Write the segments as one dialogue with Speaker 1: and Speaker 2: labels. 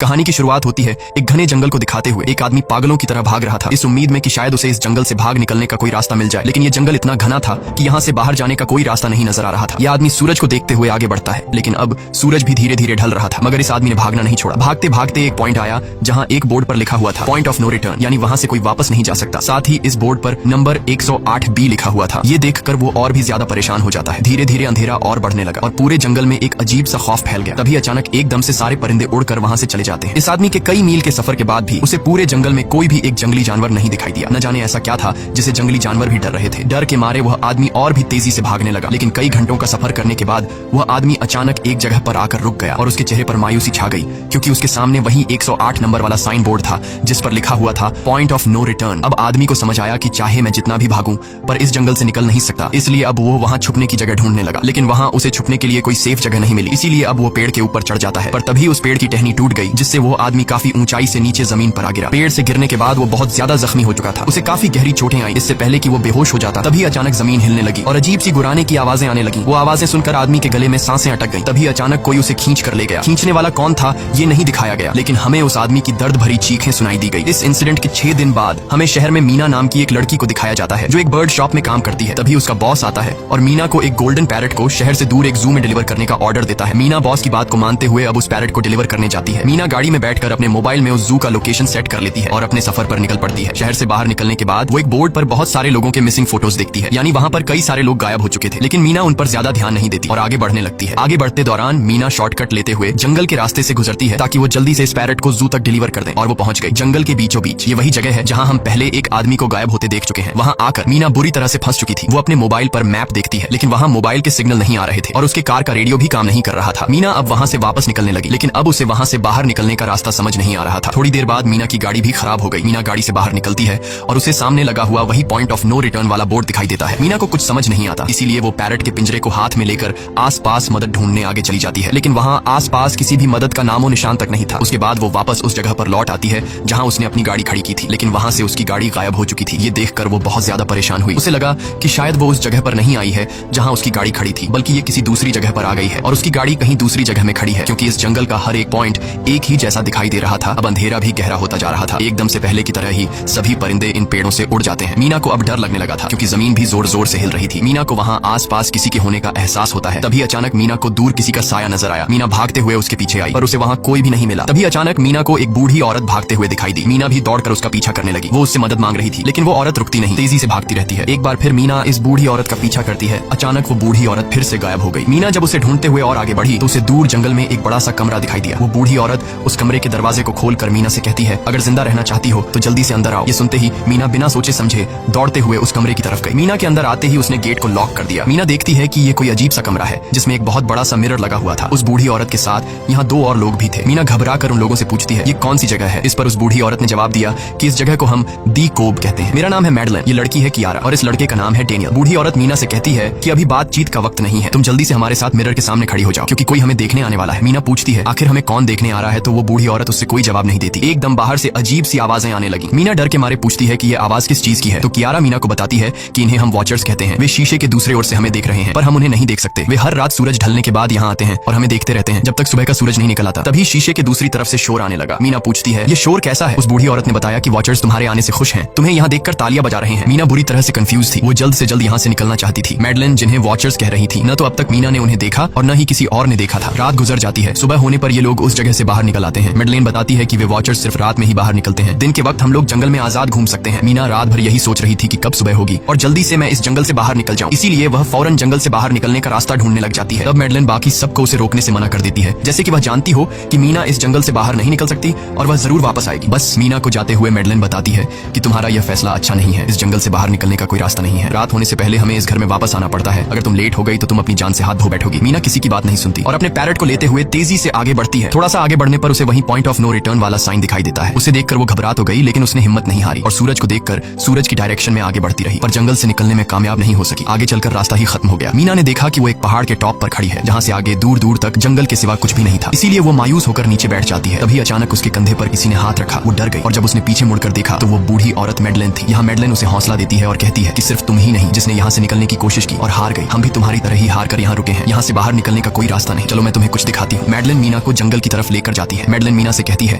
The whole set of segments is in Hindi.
Speaker 1: कहानी की शुरुआत होती है एक घने जंगल को दिखाते हुए। एक आदमी पागलों की तरह भाग रहा था, इस उम्मीद में कि शायद उसे इस जंगल से भाग निकलने का कोई रास्ता मिल जाए। लेकिन ये जंगल इतना घना था कि यहाँ से बाहर जाने का कोई रास्ता नहीं नजर आ रहा था। यह आदमी सूरज को देखते हुए आगे बढ़ता है, लेकिन अब सूरज भी धीरे धीरे ढल रहा था। मगर इस आदमी ने भागना नहीं छोड़ा। भागते भागते एक पॉइंट आया जहाँ एक बोर्ड पर लिखा हुआ था पॉइंट ऑफ नो रिटर्न, यानी वहाँ से कोई वापस नहीं जा सकता। साथ ही इस बोर्ड पर नंबर 108B लिखा हुआ था। ये देखकर वो और भी ज्यादा परेशान हो जाता है। धीरे धीरे अंधेरा और बढ़ने लगा और पूरे जंगल में एक अजीब सा खौफ फैल गया। तभी अचानक एकदम से सारे परिंदे उड़कर वहाँ से चले जाते हैं। इस आदमी के कई मील के सफर के बाद भी उसे पूरे जंगल में कोई भी एक जंगली जानवर नहीं दिखाई दिया। न जाने ऐसा क्या था जिसे जंगली जानवर भी डर रहे थे। डर के मारे वह आदमी और भी तेजी से भागने लगा। लेकिन कई घंटों का सफर करने के बाद वह आदमी अचानक एक जगह पर आकर रुक गया और उसके चेहरे पर मायूसी छा गई, क्योंकि उसके सामने वही 108 नंबर वाला साइन बोर्ड था जिस पर लिखा हुआ था पॉइंट ऑफ नो रिटर्न। अब आदमी को समझ आया कि चाहे मैं जितना भी भागूं पर इस जंगल से निकल नहीं सकता। इसलिए अब वो वहाँ छुपने की जगह ढूंढने लगा, लेकिन वहाँ उसे छुपने के लिए कोई सेफ जगह नहीं मिली। इसीलिए अब वो पेड़ के ऊपर चढ़ जाता है, पर तभी उस पेड़ की टहनी टूट गई, जिससे वो आदमी काफी ऊंचाई से नीचे जमीन पर आ गिरा। पेड़ से गिरने के बाद वो बहुत ज्यादा जख्मी हो चुका था। उसे काफी गहरी चोटें आई। इससे पहले कि वो बेहोश हो जाता तभी अचानक जमीन हिलने लगी और अजीब सी गुराने की आवाजें आने लगी। वो आवाजें सुनकर आदमी के गले में सांसें अटक गईं। तभी अचानक कोई उसे खींच कर ले गया। खींचने वाला कौन था ये नहीं दिखाया गया, लेकिन हमें उस आदमी की दर्द भरी चीखें सुनाई दी गई। इस इंसिडेंट के 6 दिन बाद हमें शहर में मीना नाम की एक लड़की को दिखाया जाता है जो एक बर्ड शॉप में काम करती है। तभी उसका बॉस आता है और मीना को एक गोल्डन पैरट को शहर से दूर एक जू में डिलीवर करने का ऑर्डर देता है। मीना बॉस की बात को मानते हुए अब उस पैरट को डिलीवर करने जाती है। मीना गाड़ी में बैठकर अपने मोबाइल में उस जू का लोकेशन सेट कर लेती है और अपने सफर पर निकल पड़ती है। शहर से बाहर निकलने के बाद वो एक बोर्ड पर बहुत सारे लोगों के मिसिंग फोटोज देखती है, यानी वहाँ पर कई सारे लोग गायब हो चुके थे। लेकिन मीना उन पर ज्यादा ध्यान नहीं देती और आगे बढ़ने लगती है। आगे बढ़ते दौरान मीना शॉर्टकट लेते हुए जंगल के रास्ते से गुजरती है ताकि वो जल्दी से इस पैरट को जू तक डिलीवर कर दें। और वो पहुंच गई जंगल के बीचों बीच। ये वही जगह है जहाँ हम पहले एक आदमी को गायब होते देख चुके हैं। वहाँ आकर मीना बुरी तरह से फंस चुकी थी। वो अपने मोबाइल पर मैप देखती है, लेकिन वहाँ मोबाइल के सिग्नल नहीं आ रहे थे और उसके कार का रेडियो भी काम नहीं कर रहा था। मीना अब वहाँ से वापस निकलने लगी, लेकिन अब उसे वहाँ से बाहर निकलने का रास्ता समझ नहीं आ रहा था। थोड़ी देर बाद मीना की गाड़ी भी खराब हो गई। मीना गाड़ी से बाहर निकलती है और उसे सामने लगा हुआ वही पॉइंट ऑफ नो रिटर्न वाला बोर्ड दिखाई देता है। मीना को कुछ समझ नहीं आता, इसीलिए वो पैरट के पिंजरे को हाथ में लेकर आसपास मदद ढूंढने आगे चली जाती है। लेकिन वहाँ आसपास किसी भी मदद का नामो निशान तक नहीं था। उसके बाद वो वापस उस जगह पर लौट आती है जहाँ उसने अपनी गाड़ी खड़ी की थी, लेकिन वहाँ से उसकी गाड़ी गायब हो चुकी थी। ये देखकर वो बहुत ज्यादा परेशान हुई। उसे लगा कि शायद वो उस जगह पर नहीं आई है जहाँ उसकी गाड़ी खड़ी थी, बल्कि ये किसी दूसरी जगह पर आ गई है और उसकी गाड़ी कहीं दूसरी जगह में खड़ी है, क्योंकि इस जंगल का हर एक पॉइंट एक ही जैसा दिखाई दे रहा था। अब अंधेरा भी गहरा होता जा रहा था। एकदम से पहले की तरह ही सभी परिंदे इन पेड़ों से उड़ जाते हैं। मीना को अब डर लगने लगा था, क्योंकि जमीन भी जोर जोर से हिल रही थी। मीना को वहाँ आसपास किसी के होने का एहसास होता है। तभी अचानक मीना को दूर किसी का साया नजर आया। मीना भागते हुए उसके पीछे आई, पर उसे वहाँ कोई भी नहीं मिला। तभी अचानक मीना को एक बूढ़ी औरत भागते हुए दिखाई दी। मीना भी दौड़कर उसका पीछा करने लगी। वो उससे मदद मांग रही थी, लेकिन वो औरत रुकती नहीं, तेजी से भागती रहती है। एक बार फिर मीना इस बूढ़ी औरत का पीछा करती है। अचानक वो बूढ़ी औरत फिर से गायब हो गई। मीना जब उसे ढूंढते हुए और आगे बढ़ी तो उसे दूर जंगल में एक बड़ा सा कमरा दिखाई दिया। वो बूढ़ी औरत उस कमरे के दरवाजे को खोलकर मीना से कहती है, अगर जिंदा रहना चाहती हो तो जल्दी से अंदर आओ। ये सुनते ही मीना बिना सोचे समझे दौड़ते हुए उस कमरे की तरफ गई। मीना के अंदर आते ही उसने गेट को लॉक कर दिया। मीना देखती है कि ये कोई अजीब सा कमरा है जिसमें एक बहुत बड़ा सा मिरर लगा हुआ था। उस बूढ़ी औरत के साथ यहाँ 2 और लोग भी थे। मीना घबरा कर उन लोगों से पूछती है, ये कौन सी जगह है? इस पर उस बूढ़ी औरत ने जवाब दिया कि इस जगह को हम दी कोब कहते हैं। मेरा नाम है मैडलन, ये लड़की है कियारा और इस लड़के का नाम है डेनियल। बूढ़ी औरत मीना से कहती है कि अभी बातचीत का वक्त नहीं है, तुम जल्दी से हमारे साथ मिरर के सामने खड़ी हो जाओ, क्योंकि कोई हमें देखने आने वाला है। मीना पूछती है आखिर हमें कौन देखने आ रहा है, तो वो बूढ़ी औरत उससे कोई जवाब नहीं देती। एकदम बाहर से अजीब सी आवाजें आने लगी। मीना डर के मारे पूछती है कि ये आवाज किस चीज की है, तो कियारा मीना को बताती है कि इन्हें हम वॉचर्स कहते हैं। वे शीशे के दूसरे ओर से हमें देख रहे हैं, पर हम उन्हें नहीं देख सकते। वे हर रात सूरज ढलने के बाद यहाँ आते हैं और हमें देखते रहते हैं जब तक सुबह का सूरज नहीं निकल आता। तभी शीशे के दूसरी तरफ से शोर आने लगा। मीना पूछती है ये शोर कैसा है? उस बूढ़ी औरत ने बताया कि वॉचर्स तुम्हारे आने से खुश हैं, तुम्हें यहाँ देखकर तालियां बजा रहे हैं। मीना बुरी तरह से कंफ्यूज थी। वो जल्द से जल्द यहाँ से निकलना चाहती थी। मैडलन जिन्हें वॉचर्स कह रही थी, न तो अब तक मीना ने उन्हें देखा और न ही किसी और ने देखा था। रात गुजर जाती है। सुबह होने पर ये लोग उस जगह से बाहर निकल आते हैं। मैडलन बताती है कि वे वॉचर्स सिर्फ रात में ही बाहर निकलते हैं, दिन के वक्त हम लोग जंगल में आजाद घूम सकते हैं। मीना रात भर यही सोच रही थी कि कब सुबह होगी और जल्दी से मैं इस जंगल से बाहर निकल जाऊं। इसीलिए वह फौरन जंगल से बाहर निकलने का रास्ता ढूंढने लग जाती है। तब मैडलन बाकी सबको उसे रोकने से मना कर देती है, जैसे कि वह जानती हो कि मीना इस जंगल से बाहर नहीं निकल सकती और वह जरूर वापस आएगी। बस मीना को जाते हुए मैडलन बताती है कि तुम्हारा यह फैसला अच्छा नहीं है, इस जंगल से बाहर निकलने का कोई रास्ता नहीं है। रात होने से पहले हमें इस घर में वापस आना पड़ता है। अगर तुम लेट हो गई तो तुम अपनी जान से हाथ धो बैठोगी। मीना किसी की बात नहीं सुनती और अपने पैरट को लेते हुए तेजी से आगे बढ़ती है। थोड़ा सा आगे बढ़ने पर उसे वही पॉइंट ऑफ नो रिटर्न वाला साइन दिखाई देता है। उसे देखकर वो घबरा तो गई, लेकिन उसने हिम्मत नहीं हारी और सूरज को देखकर सूरज की डायरेक्शन में आगे बढ़ती रही, पर जंगल से निकलने में कामयाब नहीं हो सकी। आगे चलकर रास्ता ही खत्म हो गया। मीना ने देखा कि वो एक पहाड़ के टॉप पर खड़ी है, जहाँ से आगे दूर दूर तक जंगल के सिवा कुछ भी नहीं था। इसीलिए वो मायूस होकर नीचे बैठ जाती है। तभी अचानक उसके कंधे पर किसी ने हाथ रखा। वो डर गई और जब उसने पीछे मुड़कर देखा तो वो बूढ़ी औरत मैडलन थी। यहाँ मैडलन उसे हौसला देती है और कहती है कि सिर्फ तुम ही नहीं जिसने यहाँ से निकलने की कोशिश की और हार गई, हम भी तुम्हारी तरह ही हार कर यहाँ रुके हैं। यहाँ से बाहर निकलने का कोई रास्ता नहीं, चलो मैं तुम्हें कुछ दिखाती हूँ। मैडलन मीना को जंगल की तरफ लेकर जाती जाती है। मेडलिन मीना से कहती है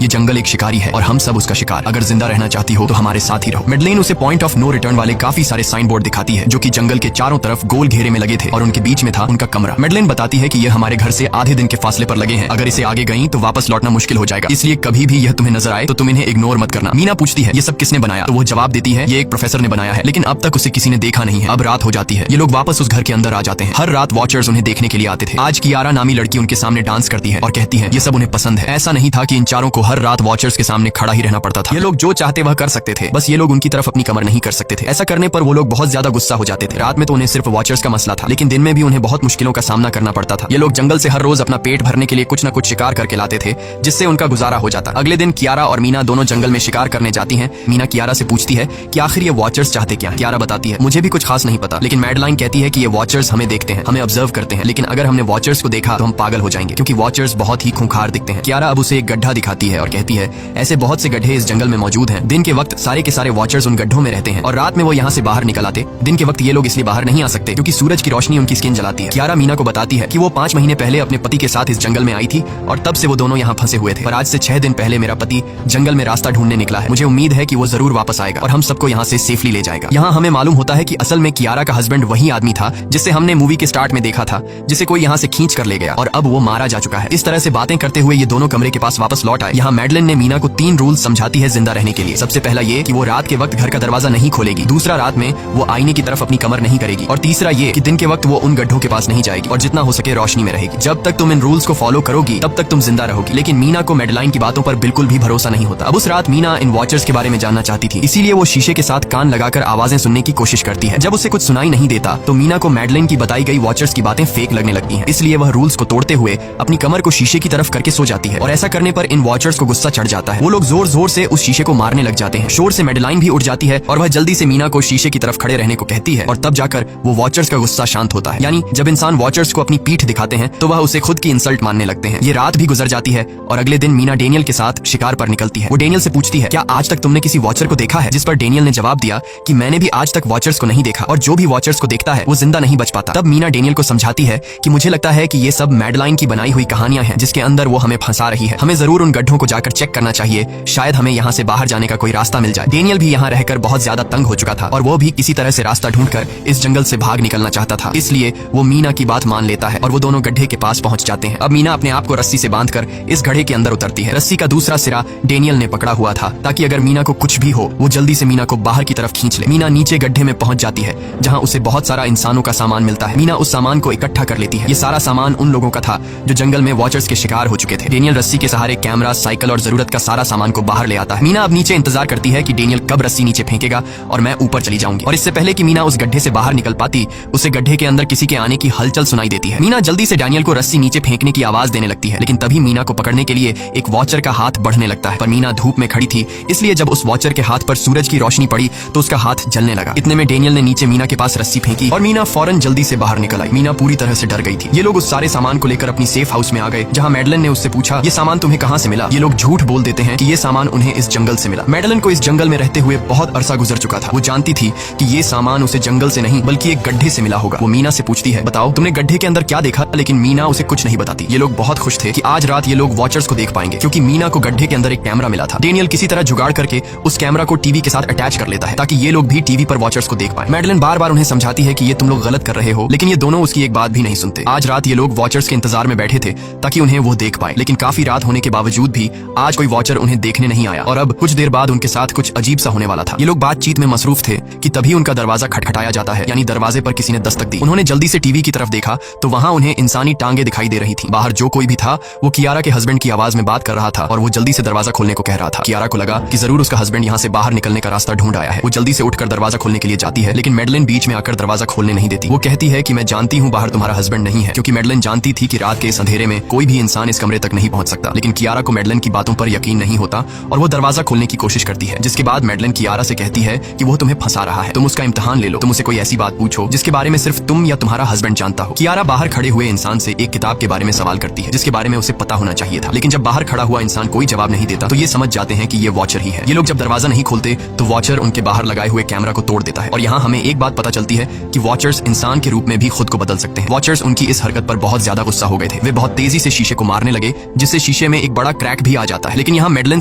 Speaker 1: ये जंगल एक शिकारी है और हम सब उसका शिकार, अगर जिंदा रहना चाहती हो तो हमारे साथ ही रहो। मेडलिन उसे पॉइंट ऑफ नो रिटर्न वाले काफी सारे साइन बोर्ड दिखाती है जो कि जंगल के चारों तरफ गोल घेरे में लगे थे और उनके बीच में था उनका कमरा। मेडलिन बताती है कि ये हमारे घर से आधे दिन के फासले पर लगे हैं, अगर इसे आगे गई तो वापस लौटना मुश्किल हो जाएगा, इसलिए कभी भी यह तुम्हें नजर आए तो तुम इन्हें इग्नोर मत करना। मीना पूछती है ये सब किसने बनाया, तो वो जवाब देती है ये एक प्रोफेसर ने बनाया है, लेकिन अब तक उसे किसी ने देखा नहीं है। अब रात हो जाती है, ये लोग वापस उस घर के अंदर आ जाते हैं। हर रात वॉचर्स उन्हें देखने के लिए आते थे। आज कियारा नामी लड़की उनके सामने डांस करती है और कहती है ये सब उन्हें पसंद है। ऐसा नहीं था कि इन चारों को हर रात वॉचर्स के सामने खड़ा ही रहना पड़ता था। ये लोग जो चाहते वह कर सकते थे, बस ये लोग उनकी तरफ अपनी कमर नहीं कर सकते थे। ऐसा करने पर वो लोग बहुत ज्यादा गुस्सा हो जाते थे। रात में तो उन्हें सिर्फ वॉचर्स का मसला था, लेकिन दिन में भी उन्हें बहुत मुश्किलों का सामना करना पड़ता था। ये लोग जंगल से हर रोज अपना पेट भरने के लिए कुछ न कुछ शिकार करके लाते थे, जिससे उनका गुजारा हो जाता। अगले दिन कियारा और मीना दोनों जंगल में शिकार करने जाती हैं। मीना कियारा से पूछती है कि आखिर ये वॉचर्स चाहते क्या? कियारा बताती है मुझे भी कुछ खास नहीं पता, लेकिन मैडलाइन कहती है कि ये वॉचर्स हमें देखते हैं, हमें ऑब्जर्व करते हैं, लेकिन अगर हमने वॉचर्स को देखा तो हम पागल हो जाएंगे क्योंकि वॉचर्स बहुत ही खूंखार दिखते हैं। कियारा अब उसे एक गड्ढा दिखाती है और कहती है ऐसे बहुत से गड्ढे इस जंगल में मौजूद हैं। दिन के वक्त सारे के सारे वॉचर्स उन गड्ढों में रहते हैं और रात में वो यहाँ से बाहर निकल आते। दिन के वक्त ये लोग इसलिए बाहर नहीं आ सकते क्योंकि सूरज की रोशनी उनकी स्किन जलाती है। कियारा मीना को बताती है कि वो 5 महीने पहले अपने पति के साथ इस जंगल में आई थी और तब से वो दोनों यहाँ फंसे हुए थे, पर आज से 6 दिन पहले मेरा पति जंगल में रास्ता ढूंढने निकला है। मुझे उम्मीद है कि वो जरूर वापस आएगा और हम सबको यहाँ से सेफली ले जाएगा। यहाँ हमें मालूम होता है कि असल में कियारा का हस्बैंड वही आदमी था जिससे हमने मूवी के स्टार्ट में देखा था, जिसे कोई यहाँ से खींच कर ले गया और अब वो मारा जा चुका है। इस तरह से बातें करते हुए ये दोनों कमरे के पास वापस लौट आए। यहाँ मैडलिन ने मीना को 3 रूल समझाती है जिंदा रहने के लिए। सबसे पहला ये कि वो रात के वक्त घर का दरवाजा नहीं खोलेगी, दूसरा रात में वो आईने की तरफ अपनी कमर नहीं करेगी, और तीसरा ये कि दिन के वक्त वो उन गड्ढों के पास नहीं जाएगी और जितना हो सके रोशनी में रहेगी। जब तक तुम इन रूल्स को फॉलो करोगी तब तक तुम जिंदा रहोगी। लेकिन मीना को मेडलाइन की बातों पर बिल्कुल भी भरोसा नहीं होता। अब उस रात मीना इन वॉचर्स के बारे में जानना चाहती थी, इसीलिए वो शीशे के साथ कान लगाकर आवाजें सुनने की कोशिश करती है। जब उसे कुछ सुनाई नहीं देता तो मीना को मेडलाइन की बताई गई वॉचर्स की बातें फेक लगने लगती हैं, इसलिए वह रूल्स को तोड़ते हुए अपनी कमर को शीशे की तरफ करके सो जाती है और ऐसा करने पर इन वॉचर्स को गुस्सा चढ़ जाता है। वो लोग जोर जोर से उस शीशे को मारने लग जाते हैं। शोर से मेडलाइन भी उठ जाती है और वह जल्दी से मीना को शीशे की तरफ खड़े रहने को कहती है और तब जाकर वो वॉचर्स का गुस्सा शांत होता है। यानी जब इंसान वॉचर्स को अपनी पीठ दिखाते हैं तो वह उसे खुद की इंसल्ट मानने लगते हैं। ये रात भी गुजर जाती है और अगले दिन मीना डेनियल के साथ शिकार पर निकलती है। वो डेनियल से पूछती है क्या आज तक तुमने किसी वॉचर को देखा है? जिस पर डेनियल ने जवाब दिया कि मैंने भी आज तक वॉचर्स को नहीं देखा और जो भी वॉचर्स को देखता है वो जिंदा नहीं बच पाता। तब मीना डेनियल को समझाती है कि मुझे लगता है कि ये सब मैडलाइन की बनाई हुई कहानियां हैं जिसके अंदर वो हमें फंसा रही है। हमें जरूर उन गड्ढों को जाकर चेक करना चाहिए, शायद हमें यहाँ से बाहर जाने का कोई रास्ता मिल जाए। डेनियल भी यहाँ रहकर बहुत ज्यादा तंग हो चुका था और वो भी किसी तरह से रास्ता ढूंढकर इस जंगल से भाग निकलना चाहता था, इसलिए वो मीना की बात मान लेता है और वो दोनों गड्ढे के पास पहुंच जाते हैं। अब मीना अपने आप को रस्सी से बांधकर इस गड्ढे के अंदर उतरती है। रस्सी का दूसरा सिरा डेनियल ने पकड़ा हुआ था ताकि अगर मीना को कुछ भी हो वो जल्दी से मीना को बाहर की तरफ खींच ले। मीना नीचे गड्ढे में पहुंच जाती है जहां उसे बहुत सारा इंसानों का सामान मिलता है। मीना उस सामान को इकट्ठा कर लेती है। ये सारा सामान उन लोगों का था जो जंगल में वॉचर्स के शिकार हो चुके थे। डेनियल रस्सी के सहारे कैमरा, साइकिल और जरूरत का सारा सामान को बाहर ले आता है। मीना अब नीचे इंतजार करती है कि डेनियल कब रस्सी नीचे फेंकेगा और मैं ऊपर चली जाऊंगी। और इससे पहले कि मीना उस गड्ढे से बाहर निकल पाती उसे गड्ढे के अंदर किसी के आने की हलचल सुनाई देती है। मीना जल्दी से डेनियल को रस्सी नीचे फेंकने की आवाज देने लगती है, लेकिन तभी मीना को पकड़ने के लिए एक वॉचर का हाथ बढ़ने लगता है। पर मीना धूप में खड़ी थी, इसलिए जब उस वॉचर के हाथ पर सूरज की रोशनी पड़ी तो उसका हाथ जलने लगा। इतने में डेनियल ने नीचे मीना के पास रस्सी फेंकी और मीना फौरन जल्दी से बाहर निकल आई। मीना पूरी तरह से डर गई थी। ये लोग उस सारे सामान को लेकर अपनी सेफ हाउस में आ गए जहां मैडलिन ने उससे पूछा ये सामान तुम्हें कहां से मिला? ये लोग झूठ बोल देते हैं कि ये सामान उन्हें इस जंगल से मिला। मैडलिन को इस जंगल में रहते हुए बहुत अरसा गुजर चुका था। वो जानती थी कि ये सामान उसे जंगल से नहीं बल्कि एक गड्ढे से मिला होगा। वो मीना से पूछती है बताओ तुमने गड्ढे के अंदर क्या देखा? लेकिन मीना उसे कुछ नहीं बताती। ये लोग बहुत खुश थे कि आज रात ये लोग वॉचर्स को देख पाएंगे क्योंकि मीना को गड्ढे के अंदर एक कैमरा मिला था। डेनियल किसी तरह जुगाड़ करके उस कैमरा को टीवी के साथ अटैच कर लेता है ताकि ये लोग भी टीवी पर वॉचर्स को देख पाए। मैडलिन बार बार उन्हें समझाती है कि ये तुम लोग गलत कर रहे हो, लेकिन ये दोनों उसकी एक बात भी नहीं सुनते। आज रात ये लोग वॉचर्स के इंतजार में बैठे थे ताकि उन्हें वो देख पाए, लेकिन काफी रात होने के बावजूद भी आज कोई वॉचर उन्हें देखने नहीं आया और अब कुछ देर बाद उनके साथ कुछ अजीब सा होने वाला था। ये लोग बातचीत में मसरूफ थे कि तभी उनका दरवाजा खटखटाया जाता है, यानी दरवाजे पर किसी ने दस्तक दी। उन्होंने जल्दी से टीवी की तरफ देखा तो वहां उन्हें इंसानी टांगे दिखाई दे रही थी। बाहर जो कोई भी था वो कियारा के हस्बैंड की आवाज में बात कर रहा था और वो जल्दी से दरवाजा खोलने को कह रहा था। कियारा को लगा कि जरूर उसका हस्बैंड यहाँ से बाहर निकलने का रास्ता ढूंढ आया है। वो जल्दी से उठकर दरवाजा खोलने के लिए जाती है, लेकिन मैडलिन बीच में आकर दरवाजा खोलने नहीं देती। वो कहती है कि मैं जानती हूँ बाहर तुम्हारा हस्बैंड नहीं है, क्योंकि मैडलिन जानती थी कि रात के इस अंधेरे में कोई भी इंसान इस कमरे तक नहीं पहुंच सकता। लेकिन कियारा को मैडलिन की बातों पर यकीन नहीं होता और वो दरवाजा खोलने की कोशिश करती है, जिसके बाद मैडलिन कियारा से कहती है कि वो तुम्हें फंसा रहा है, तुम उसका इम्तिहान ले लो, तुम उसे कोई ऐसी बात पूछो जिसके बारे में सिर्फ तुम या तुम्हारा हस्बैंड जानता हो। कियारा बाहर खड़े हुए इंसान से एक किताब के बारे में सवाल करती है जिसके बारे में उसे पता होना चाहिए था, लेकिन जब बाहर खड़ा हुआ इंसान कोई जवाब नहीं देता तो ये समझ जाते हैं कि ये वॉचर ही है। ये लोग जब दरवाजा नहीं खोलते तो वॉचर उनके बाहर लगाए हुए कैमरा को तोड़ देता है और यहाँ हमें एक बात पता चलती है कि वॉचर्स इंसान के रूप में भी खुद को बदल सकते हैं। वॉचर्स उनकी इस हरकत पर बहुत ज्यादा गुस्सा हो गए थे। वे बहुत तेजी से शीशे को मारने लगे जिससे शीशे में एक बड़ा क्रैक भी आ जाता है। लेकिन यहाँ मेडलिन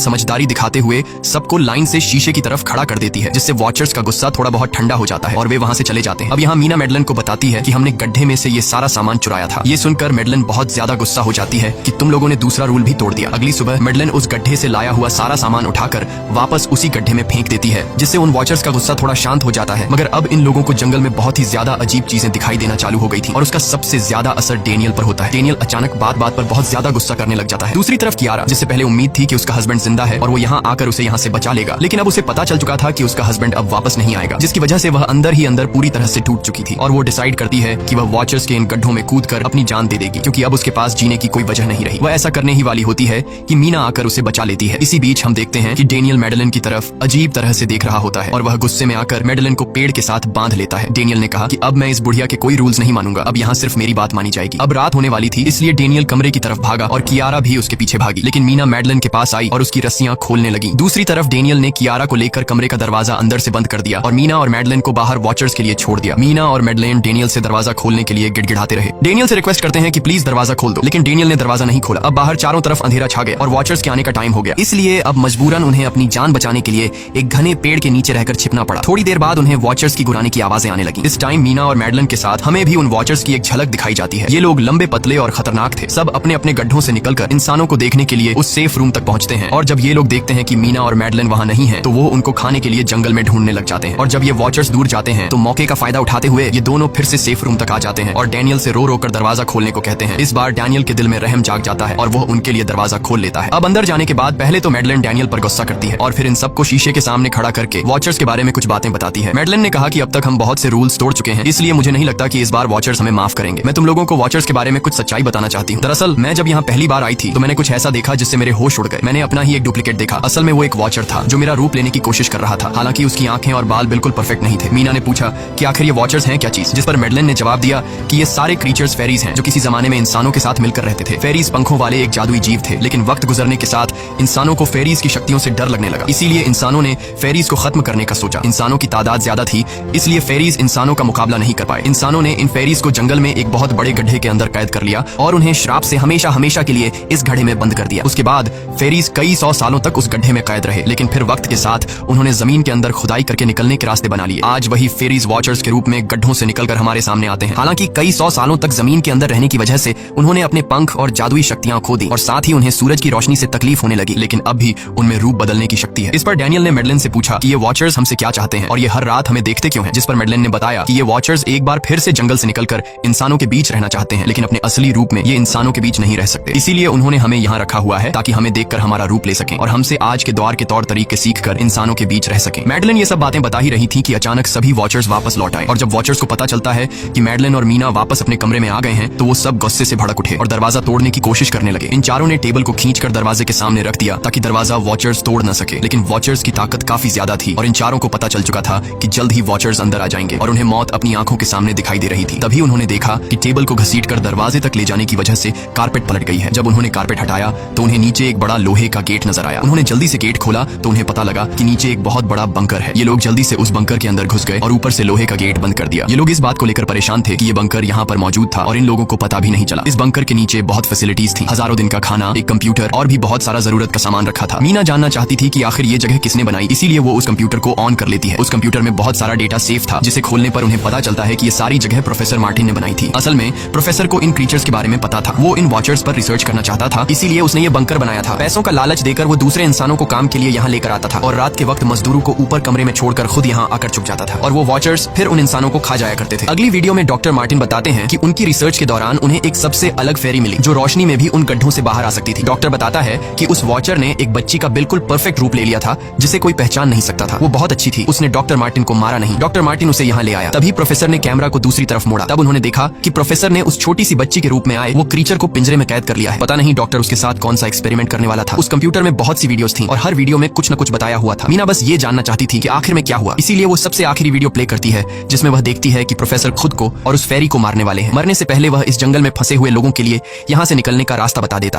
Speaker 1: समझदारी दिखाते हुए सबको लाइन से शीशे की तरफ खड़ा कर देती है, जिससे वॉचर्स का गुस्सा थोड़ा बहुत ठंडा हो जाता है और वे वहाँ से चले जाते हैं। अब यहाँ मीना मेडलिन को बताती है कि हमने गड्ढे में से ये सारा सामान चुराया था। ये सुनकर मेडलिन बहुत ज्यादा गुस्सा हो जाती है कि तुम लोगों ने दूसरा रूल भी तोड़ दिया। अगली सुबह मेडलिन उस गड्ढे से लाया हुआ सारा सामान उठाकर वापस उसी गड्ढे में फेंक देती है, जिससे उन वॉचर्स का गुस्सा थोड़ा शांत हो जाता है। मगर अब इन लोगों को जंगल में बहुत ही ज्यादा अजीब चीजें दिखाई देना चालू हो गई थी और उसका सबसे ज्यादा असर डेनियल पर होता है। डेनियल अचानक बात बात पर बहुत ज्यादा गुस्सा करने लग जाता है। दूसरी तरफ कियारा, जिससे पहले उम्मीद थी कि उसका हस्बैंड जिंदा है और वो यहाँ आकर उसे यहाँ से बचा लेगा, लेकिन अब उसे पता चल चुका था कि उसका हस्बैंड अब वापस नहीं आएगा, जिसकी वजह से वह अंदर ही अंदर पूरी तरह से टूट चुकी थी और वो डिसाइड करती है कि वह वॉचर्स के इन गड्ढों में कूदकर अपनी जान दे देगी, क्योंकि अब उसके पास जीने की कोई वजह नहीं रही। वह ऐसा करने ही वाली होती है कि मीना आकर उसे बचा लेती है। इसी बीच हम देखते हैं कि डेनियल मेडलिन की तरफ अजीब तरह से देख रहा होता है और वह गुस्से में आकर मेडलिन को पेड़ के साथ बांध लेता है। डेनियल ने कहा कि अब मैं इस बुढ़िया के कोई रूल्स नहीं मानूंगा, अब यहाँ सिर्फ मेरी बात मानी जाएगी। अब रात होने वाली थी, इसलिए डेनियल कमरे की तरफ भागा और कियारा भी उसके पीछे भागी, लेकिन मीना मेडलिन के पास आई और उसकी रस्सियां खोलने लगी। दूसरी तरफ डेनियल ने कियारा को लेकर कमरे का दरवाजा अंदर से बंद कर दिया और मीना और मेडलिन को बाहर वॉचर्स के लिए छोड़ दिया। मीना और मेडलिन डेनियल से दरवाजा खोलने के लिए गिड़गिड़ाते रहे। डेनियल से रिक्वेस्ट करते हैं कि प्लीज दरवाजा खोल दो, लेकिन डेनियल ने दरवाजा नहीं खोला। अब बाहर चारों तरफ अंधेरा छा गया और वॉचर्स के आने का टाइम हो गया, इसलिए अब मजबूरन उन्हें अपनी जान बचाने के लिए एक घने पेड़ के नीचे रहकर छिपना पड़ा। थोड़ी देर बाद उन्हें वॉचर्स की गुराने की आवाजें आने लगी। इस टाइम मीना और मेडलिन के साथ हमें भी उन वॉचर्स की एक झलक दिखाई जाती है। ये लोग लंबे पतले और खतरनाक थे। सब अपने अपने गड्ढों से निकलकर इंसानों को देखने के लिए उस सेफ रूम तक पहुंचते हैं और जब ये लोग देखते हैं कि मीना और मेडलिन वहाँ नहीं है तो वो उनको खाने के लिए जंगल में ढूंढने लग जाते हैं। और जब ये वॉचर्स दूर जाते हैं तो मौके का फायदा उठाते हुए ये दोनों फिर से सेफ रूम तक आ जाते हैं और डेनियल से रो कर दरवाजा खोलने को कहते हैं। इस बार डेनियल के दिल में रहम जाग जाता है और वो उनके लिए दरवाजा खोल लेता है। अब अंदर जाने के बाद पहले तो मेडलिन डेनियल पर गुस्सा करती है और फिर इन सबको शीशे के सामने खड़ा करके वॉचर्स के बारे में कुछ बातें बताती है। मेडलिन ने कहा कि अब तक हम बहुत से रूल्स तोड़ चुके हैं, इसलिए मुझे नहीं लगता कि इस बार वॉचर्स हमें माफ करेंगे। मैं तुम लोगों को वॉचर्स के बारे में कुछ सच्चाई बताना चाहती हूँ। दरअसल मैं जब यहाँ पहली बार आई थी तो मैंने कुछ ऐसा देखा जिससे मेरे होश उड़ गए। मैंने अपना ही एक डुप्लीकेट देखा। असल में वो एक वॉचर था जो मेरा रूप लेने की कोशिश कर रहा था, हालांकि उसकी आंखें और बाल बिल्कुल परफेक्ट नहीं थे। मीना ने पूछा कि आखिर ये वॉचर्स हैं क्या चीज, जिस पर मेडलिन ने जवाब दिया कि ये सारे क्रीचर्स फेरीज हैं जो किसी जमाने में इंसानों के साथ मिलकर रहते थे। फेरीज पंखों वाले एक जादुई जीव थे, लेकिन वक्त गुजरने के साथ इंसानों को फेरीज की शक्तियों से डर लगने लगा, इसीलिए इंसानों ने फेरीज को खत्म करने का सोचा। इंसानों की तादाद ज्यादा थी, इसलिए फेरीज इंसानों का मुकाबला नहीं कर पाए। इंसानों ने इन फेरीज को जंगल में एक बहुत बड़े गड्ढे के अंदर कैद कर लिया और उन्हें श्राप से हमेशा हमेशा के लिए इस गड्ढे में बंद कर दिया। उसके बाद फेरीज कई 100 सालों तक उस गड्ढे में कैद रहे, लेकिन फिर वक्त के साथ उन्होंने जमीन के अंदर खुदाई करके निकलने के रास्ते बना लिए। आज वही फेरीज वॉचर्स के रूप में गड्ढों से निकलकर हमारे सामने आते हैं। हालांकि कई 100 सालों तक जमीन के अंदर रहने की वजह से उन्होंने अपने पंख और जादुई शक्तियां खो दी और साथ ही उन्हें सूरज की रोशनी से तकलीफ होने लगी, लेकिन अब भी उनमें रूप बदलने की शक्ति है। इस पर डेनियल ने मेडलिन से पूछा कि ये वॉचर्स हमसे क्या चाहते हैं और ये हर रात हमें देखते क्यों हैं, जिस पर मेडलिन ने बताया कि ये वॉचर्स एक बार फिर से जंगल से निकलकर इंसानों के बीच रहना चाहते हैं, लेकिन अपने असली रूप में ये इंसानों के बीच नहीं रह सकते। इसीलिए उन्होंने हमें यहाँ रखा हुआ है ताकि हमें देखकर हमारा रूप ले सकें और हमसे आज के दौर के तौर तरीके सीखकर इंसानों के बीच रह सकें। मेडलिन ये सब बातें बता ही रही थी कि अचानक सभी वॉचर्स वापस लौट आए और जब वॉचर्स को पता चलता है कि मेडलिन और मीना वापस अपने कमरे में आ गए हैं तो वो सब गुस्से से भड़क उठे और दरवाजा तोड़ने की कोशिश करने लगे। इन चारों ने टेबल को खींचकर दरवाजे के सामने रख दिया ताकि दरवाजा वॉचर्स तोड़ न सके, लेकिन वॉचर्स की ताकत काफी ज्यादा थी और इन चारों को पता चल चुका था कि जल्द ही वॉचर्स अंदर आ जाएंगे और उन्हें मौत अपनी आंखों के सामने दिखाई दे रही थी। तभी उन्होंने देखा कि टेबल को घसीटकर दरवाजे तक ले जाने की वजह से कारपेट पलट गई है। जब उन्होंने कारपेट हटाया तो उन्हें नीचे एक बड़ा लोहे का गेट नजर आया। उन्होंने जल्दी से गेट खोला तो उन्हें पता लगा कि नीचे एक बहुत बड़ा बंकर है। ये लोग जल्दी से उस बंकर के अंदर घुस गए और ऊपर से लोहे का गेट बंद कर दिया। ये लोग इस बात को लेकर परेशान थे कि ये बंकर यहाँ पर मौजूद था और इन लोगों को पता भी नहीं चला। इस बंकर के नीचे बहुत फैसिलिटीज थी, हजारों दिन का खाना, एक कंप्यूटर और भी बहुत सारा जरूरत का सामान रखा था। मीना जानना चाहती थी कि आखिर ये जगह किसने बनाई, इसीलिए वो उस कंप्यूटर को ऑन कर लेती है। उस कंप्यूटर में बहुत सारा डेटा सेफ था, जिसे खोलने पर उन्हें पता चलता है कि ये सारी जगह प्रोफेसर मार्टिन ने बनाई थी। असल में प्रोफेसर को इन क्रीचर्स के बारे में पता था, वो इन वॉचर्स पर रिसर्च करना चाहता था, इसीलिए उसने ये बंकर बनाया था। पैसों का लालच देकर वो दूसरे इंसानों को काम के लिए यहाँ लेकर आता था और रात के वक्त मजदूरों को ऊपर कमरे में छोड़कर खुद यहाँ आकर छुप जाता था और वो वॉचर्स फिर उन इंसानों को खा जाया करते थे। अगली वीडियो में डॉक्टर मार्टिन बताते हैं कि उनकी रिसर्च के दौरान उन्हें एक सबसे अलग फेरी मिली जो रोशनी में भी उन गड्ढों से बाहर आ सकती थी। डॉक्टर बताता है कि उस वॉचर ने एक बच्ची का बिल्कुल परफेक्ट रूप ले लिया था जिसे कोई पहचान नहीं सकता था। वो बहुत अच्छी थी, उसने डॉक्टर मार्टिन को मारा नहीं। डॉक्टर मार्टिन उसे यहाँ ले आया। तभी प्रोफेसर ने कैमरा को दूसरी तरफ मोड़ा। तब उन्होंने देखा कि प्रोफेसर ने उस छोटी सी बच्ची के रूप में आए वो क्रीचर को पिंजरे में कैद कर लिया है। पता नहीं डॉक्टर उसके साथ कौन सा एक्सपेरिमेंट करने वाला था। उस कंप्यूटर में बहुत सी वीडियोस थी और हर वीडियो में कुछ न कुछ बताया हुआ था। मीना बस ये जानना चाहती थी कि आखिर में क्या हुआ, इसीलिए वो सबसे आखिरी वीडियो प्ले करती है जिसमें वह देखती है कि प्रोफेसर खुद को और उस फेरी को मारने वाले हैं। मरने से पहले वह इस जंगल में फंसे हुए लोगों के लिए यहाँ से निकलने का रास्ता बता देता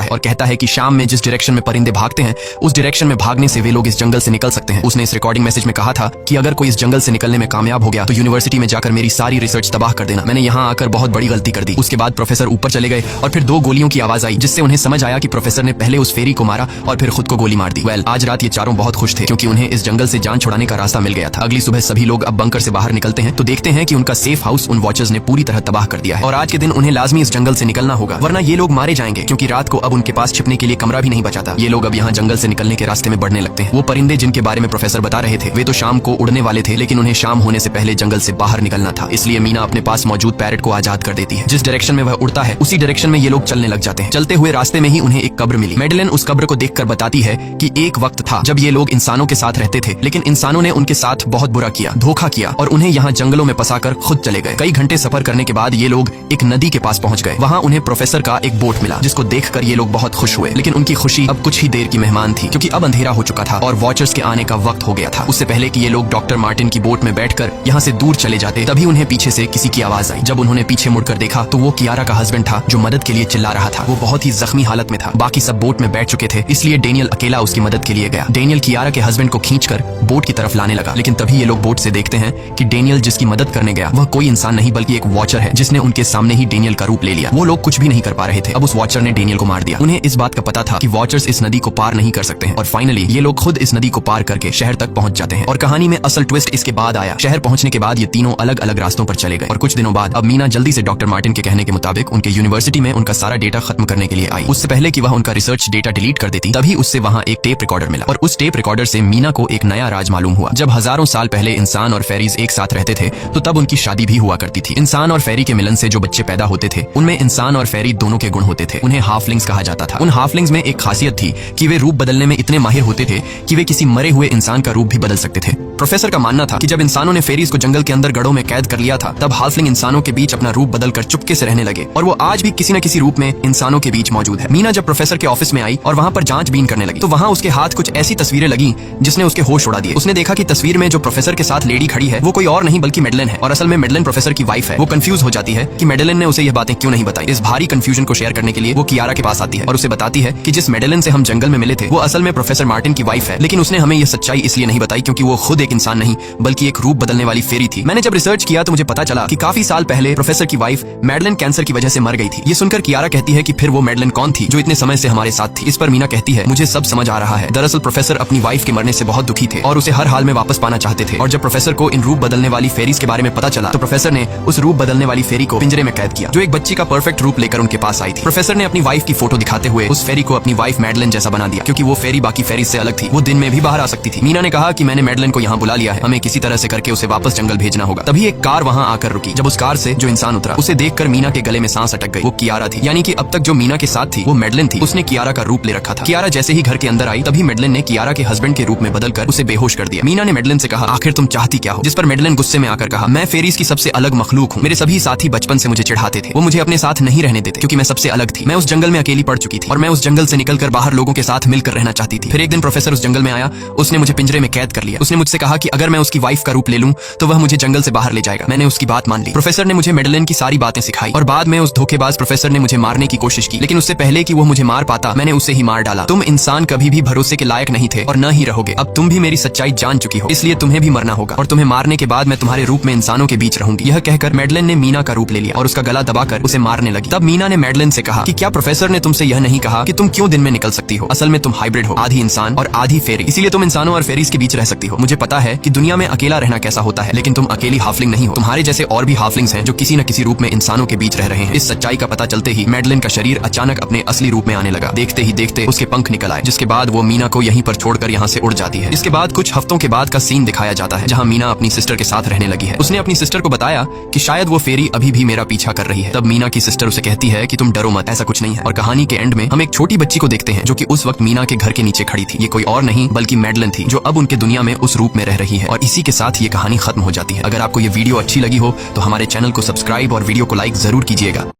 Speaker 1: है और कहता है कि शाम में जिस डायरेक्शन में परिंदे भागते हैं उस डायरेक्शन में भागने से वे लोग इस जंगल से निकल सकते हैं। उसने इस रिकॉर्डिंग मैसेज में कहा था कि अगर कोई इस जंगल से निकलने में कामयाब हो गया तो यूनिवर्सिटी में जाकर मेरी सारी रिसर्च तबाह कर देना। मैंने यहाँ आकर बहुत बड़ी गलती कर दी। उसके बाद प्रोफेसर ऊपर चले गए और फिर 2 गोलियों की आवाज आई जिससे उन्हें समझ समझ आया कि प्रोफेसर ने पहले उस फेरी को मारा और फिर खुद को गोली मार दी। आज रात ये चारों बहुत खुश थे क्योंकि उन्हें इस जंगल से जान छुड़ाने का रास्ता मिल गया था। अगली सुबह सभी लोग अब बंकर से बाहर निकलते हैं तो देखते हैं कि उनका सेफ हाउस उन वॉचर्स ने पूरी तरह तबाह कर दिया है और आज के दिन उन्हें लाजमी इस जंगल से निकलना होगा, वरना ये लोग मारे जाएंगे क्योंकि रात को अब उनके पास छिपने के लिए कमरा भी नहीं बचा था। ये लोग अब यहाँ जंगल से निकलने के रास्ते में बढ़ने लगते हैं। वो परिंदे जिनके बारे में प्रोफेसर बता रहे थे वे तो शाम को उड़ने वाले थे, लेकिन उन्हें शाम होने से पहले जंगल से बाहर निकलना था। इसलिए मीना अपने पास मौजूद पैरेट को आजाद कर देती है। जिस डायरेक्शन में वह उड़ता है उसी डायरेक्शन में ये लोग चलने लग जाते हैं। चलते हुए रास्ते में ही उन्हें एक कब्र मिली। मैडेलिन उस कब्र को देखकर बताती है कि एक वक्त था जब ये लोग इंसानों के साथ रहते थे, लेकिन इंसानों ने उनके साथ बहुत बुरा किया, धोखा किया और उन्हें यहाँ जंगलों में फंसाकर खुद चले गए। कई घंटे सफर करने के बाद ये लोग एक नदी के पास पहुंच गए। वहाँ उन्हें प्रोफेसर का एक बोट मिला जिसको देखकर ये लोग बहुत खुश हुए, लेकिन उनकी खुशी अब कुछ ही देर की मेहमान थी क्योंकि अब अंधेरा हो चुका था और वॉचर्स के आने का वक्त हो गया था। उससे पहले कि ये लोग डॉक्टर मार्टिन की बोट में बैठकर यहाँ से दूर चले जाते तभी उन्हें पीछे से किसी की आवाज आई। जब उन्होंने पीछे मुड़कर देखा तो वो कियारा का हस्बैंड था जो मदद के लिए चिल्ला रहा था। वो बहुत ही जख्मी हालत में था। बाकी सब बोट में बैठ चुके थे, इसलिए डेनियल अकेला उसकी मदद के लिए गया। डेनियल कियारा के हस्बैंड को खींचकर बोट की तरफ लाने लगा, लेकिन तभी ये लोग बोट से देखते हैं कि डेनियल जिसकी मदद करने गया वह कोई इंसान नहीं बल्कि एक वॉचर है जिसने उनके सामने ही डेनियल का रूप ले लिया। वो लोग कुछ भी नहीं कर पा रहे थे। अब उस वॉचर ने डेनियल को मार दिया। उन्हें इस बात का पता था कि वॉचर्स इस नदी को पार नहीं कर सकते हैं और फाइनली ये लोग खुद इस नदी को पार करके शहर तक पहुंच जाते हैं। और कहानी में असल ट्विस्ट इसके बाद आया। शहर पहुंचने के बाद ये तीनों अलग अलग रास्तों पर चले गए और कुछ दिनों बाद अब मीना जल्दी से डॉक्टर मार्टिन के कहने के मुताबिक उनके यूनिवर्सिटी में उनका सारा डेटा खत्म करने के लिए आई। उससे पहले कि वह उनका रिसर्च डेटा डिलीट कर देती तभी उससे वहाँ एक टेप रिकॉर्डर मिला और उस टेप रिकॉर्डर से मीना को एक नया राज मालूम हुआ। जब हजारों साल पहले इंसान और फेरीज एक साथ रहते थे तो तब उनकी शादी भी हुआ करती थी। इंसान और फेरी के मिलन से जो बच्चे पैदा होते थे उनमें इंसान और फेरी दोनों के गुण होते थे। उन्हें हाफलिंग्स कहा जाता था। उन हाफलिंग्स में एक खासियत थी कि वे रूप बदलने में इतने माहिर होते थे कि वे किसी मरे हुए इंसान का रूप भी बदल सकते थे। प्रोफेसर का मानना था कि जब इंसानों ने फेरीज को जंगल के अंदर गढ़ों में कैद कर लिया था तब हाफलिंग इंसानों के बीच अपना रूप बदलकर चुपके से रहने लगे और वो आज भी किसी न किसी रूप में इंसानों के बीच मौजूद है। मीना जब प्रोफेसर के ऑफिस में आई और वहाँ पर जांचबीन करने लगी तो वहाँ उसके हाथ कुछ ऐसी तस्वीरें लगी जिसने उसके होश उड़ा दिए। उसने देखा कि तस्वीर में जो प्रोफेसर के साथ लेडी खड़ी है वो कोई और नहीं बल्कि मैडेलिन है और असल में मैडेलिन प्रोफेसर की वाइफ है। वो कंफ्यूज हो जाती है कि मैडेलिन ने उसे ये बातें क्यों नहीं बताई। इस भारी कंफ्यूजन को शेयर करने के लिए वो कियारा के पास आती है और उसे बताती है कि जिस मैडेलिन से हम जंगल में मिले थे वो असल में प्रोफेसर मार्टिन की वाइफ है, लेकिन उसने हमें ये सच्चाई इसलिए नहीं बताई क्योंकि वो खुद एक इंसान नहीं बल्कि एक रूप बदलने वाली फेरी थी। मैंने जब रिसर्च किया तो मुझे पता चला कि काफी साल पहले प्रोफेसर की वाइफ मैडेलिन कैंसर की वजह से मर गई थी। ये सुनकर कियारा कहती है कि फिर वो मैडेलिन कौन थी जो इतने समय से हमारे साथ थी। इस पर मीना कहती है मुझे सब समझ आ रहा है। दरअसल प्रोफेसर अपनी वाइफ के मरने से बहुत दुखी थे और उसे हर हाल में वापस पाना चाहते थे और जब प्रोफेसर को इन रूप बदलने वाली फेरीज के बारे में पता चला तो प्रोफेसर ने उस रूप बदलने वाली फेरी को पिंजरे में कैद किया जो एक बच्ची का परफेक्ट रूप लेकर उनके पास आई थी। प्रोफेसर ने अपनी वाइफ की फोटो दिखाते हुए उस फेरी को अपनी वाइफ मैडेलिन जैसा बना दिया क्योंकि वो फेरी बाकी फेरीज से अलग थी। वो दिन में भी बाहर आ सकती थी। मीना ने कहा कि मैंने मैडेलिन को यहाँ बुला लिया है, हमें किसी तरह से करके उसे वापस जंगल भेजना होगा। तभी एक कार वहाँ आकर रुकी। जब उस कार से जो इंसान उतरा उसे देखकर मीना के गले में सांस अटक गई। वो कियारा थी, यानी कि अब तक जो मीना के साथ थी वो मैडेलिन थी। उसने कियारा का रूप ले रखा था। कियारा जैसे ही घर के अंदर आई तभी मैडेलिन ने कियारा के हस्बैंड के रूप में बदलकर उसे बेहोश कर दिया। मीना ने मैडेलिन से कहा आखिर तुम चाहती क्या हो, जिस पर मैडेलिन गुस्से में आकर कहा मैं फेरीज की सबसे अलग मखलूक हूँ। मेरे सभी साथी बचपन से मुझे चिढ़ाते थे, वो मुझे अपने साथ नहीं रहने देते क्योंकि मैं सबसे अलग थी। मैं उस जंगल में अकेली पड़ चुकी थी और मैं उस जंगल से निकलकर बाहर लोगों के साथ मिलकर रहना चाहती थी। फिर एक दिन प्रोफेसर उस जंगल में आया, उसने मुझे पिंजरे में कैद कर लिया। उसने मुझसे कहा कि अगर मैं उसकी वाइफ का रूप ले लूं तो वह मुझे जंगल से बाहर ले जाएगा। मैंने उसकी बात मान ली। प्रोफेसर ने मुझे मैडेलिन की सारी बातें सिखाई और बाद में उस धोखेबाज प्रोफेसर ने मुझे मारने की कोशिश की, लेकिन उससे पहले कि वो मुझे मार पाता मैंने उसे ही मार डाला। तुम इंसान कभी भी भरोसे के लायक नहीं थे और न ही रहोगे। अब तुम भी मेरी सच्चाई जान चुकी हो, इसलिए तुम्हें भी मरना होगा और तुम्हें मारने के बाद मैं तुम्हारे रूप में इंसानों के बीच रहूंगी। यह कहकर मैडेलिन ने मीना का रूप ले लिया और उसका गला दबाकर उसे मारने लगी। तब मीना ने मैडेलिन से कहा कि क्या प्रोफेसर ने तुमसे यह नहीं कहा कि तुम क्यों दिन में निकल सकती हो? असल में तुम हाइब्रिड हो, आधी इंसान और आधी फेरी, इसीलिए तुम इंसानों और फेरीज के बीच रह सकती हो। मुझे पता है कि दुनिया में अकेला रहना कैसा होता है, लेकिन तुम अकेली हाफलिंग नहीं हो। तुम्हारे जैसे और भी हाफलिंग्स हैं जो किसी न किसी रूप में इंसानों के बीच रह रहे हैं। इस सच्चाई का पता चलते ही मैडेलिन का शरीर अचानक अपने असली रूप में आने लगा। देखते ही देखते उसके पंख निकल आए, जिसके बाद वो मीना को यहीं पर छोड़कर यहाँ से उड़ जाती है। इसके बाद कुछ हफ्तों के बाद का सीन दिखाया जाता है जहाँ मीना अपनी सिस्टर के साथ रहने लगी है। उसने अपनी सिस्टर को बताया कि शायद वो फेरी अभी भी मेरा पीछा कर रही है। तब मीना की सिस्टर उसे कहती है कि तुम डरो मत, ऐसा कुछ नहीं है। और कहानी के एंड में हम एक छोटी बच्ची को देखते हैं जो कि उस वक्त मीना के घर के नीचे खड़ी थी। ये कोई और नहीं बल्कि मैडेलिन थी जो अब उनके दुनिया में उस रूप में रह रही है। और इसी के साथ ये कहानी खत्म हो जाती है। अगर आपको ये वीडियो अच्छी लगी हो तो हमारे चैनल को सब्सक्राइब और वीडियो को लाइक जरूर कीजिएगा।